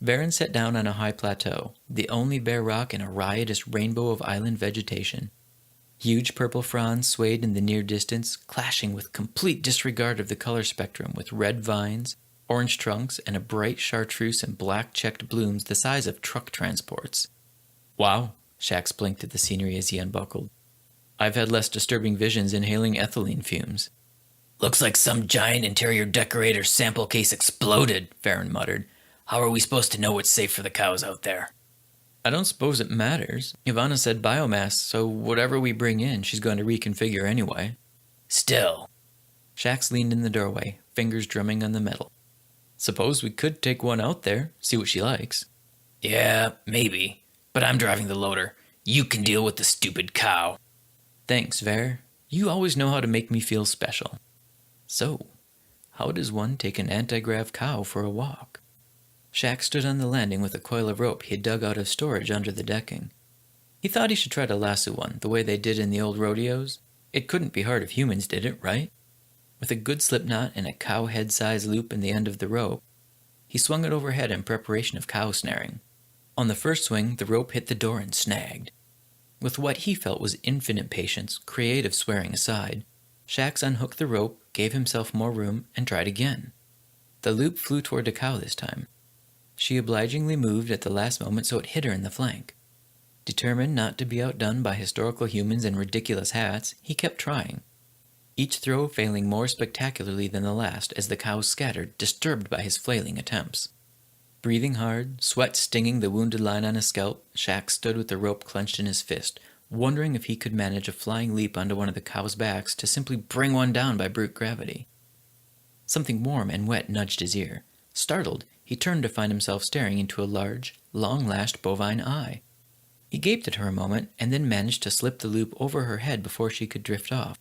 Varen sat down on a high plateau, the only bare rock in a riotous rainbow of island vegetation. Huge purple fronds swayed in the near distance, clashing with complete disregard of the color spectrum with red vines, orange trunks, and a bright chartreuse and black checked blooms the size of truck transports. Wow, Shax blinked at the scenery as he unbuckled. I've had less disturbing visions inhaling ethylene fumes. Looks like some giant interior decorator's sample case exploded, Varen muttered. How are we supposed to know what's safe for the cows out there? I don't suppose it matters. Ivana said biomass, so whatever we bring in, she's going to reconfigure anyway. Still. Shax leaned in the doorway, fingers drumming on the metal. Suppose we could take one out there, see what she likes. Yeah, maybe. But I'm driving the loader. You can deal with the stupid cow. Thanks, Ver. You always know how to make me feel special. So, how does one take an anti-grav cow for a walk? Shax stood on the landing with a coil of rope he had dug out of storage under the decking. He thought he should try to lasso one, the way they did in the old rodeos. It couldn't be hard if humans did it, right? With a good slip knot and a cow head-size loop in the end of the rope, he swung it overhead in preparation of cow snaring. On the first swing, the rope hit the door and snagged. With what he felt was infinite patience, creative swearing aside, Shax unhooked the rope, gave himself more room, and tried again. The loop flew toward the cow this time. She obligingly moved at the last moment so it hit her in the flank. Determined not to be outdone by historical humans in ridiculous hats, he kept trying. Each throw failing more spectacularly than the last as the cows scattered, disturbed by his flailing attempts. Breathing hard, sweat stinging the wounded line on his scalp, Shax stood with the rope clenched in his fist, wondering if he could manage a flying leap onto one of the cow's backs to simply bring one down by brute gravity. Something warm and wet nudged his ear. Startled, he turned to find himself staring into a large, long-lashed bovine eye. He gaped at her a moment and then managed to slip the loop over her head before she could drift off.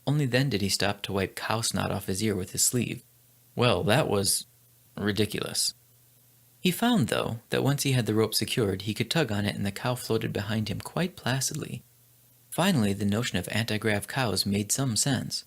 Only then did he stop to wipe cow snot off his ear with his sleeve. Well, that was ridiculous. He found, though, that once he had the rope secured, he could tug on it and the cow floated behind him quite placidly. Finally, the notion of anti-grav cows made some sense.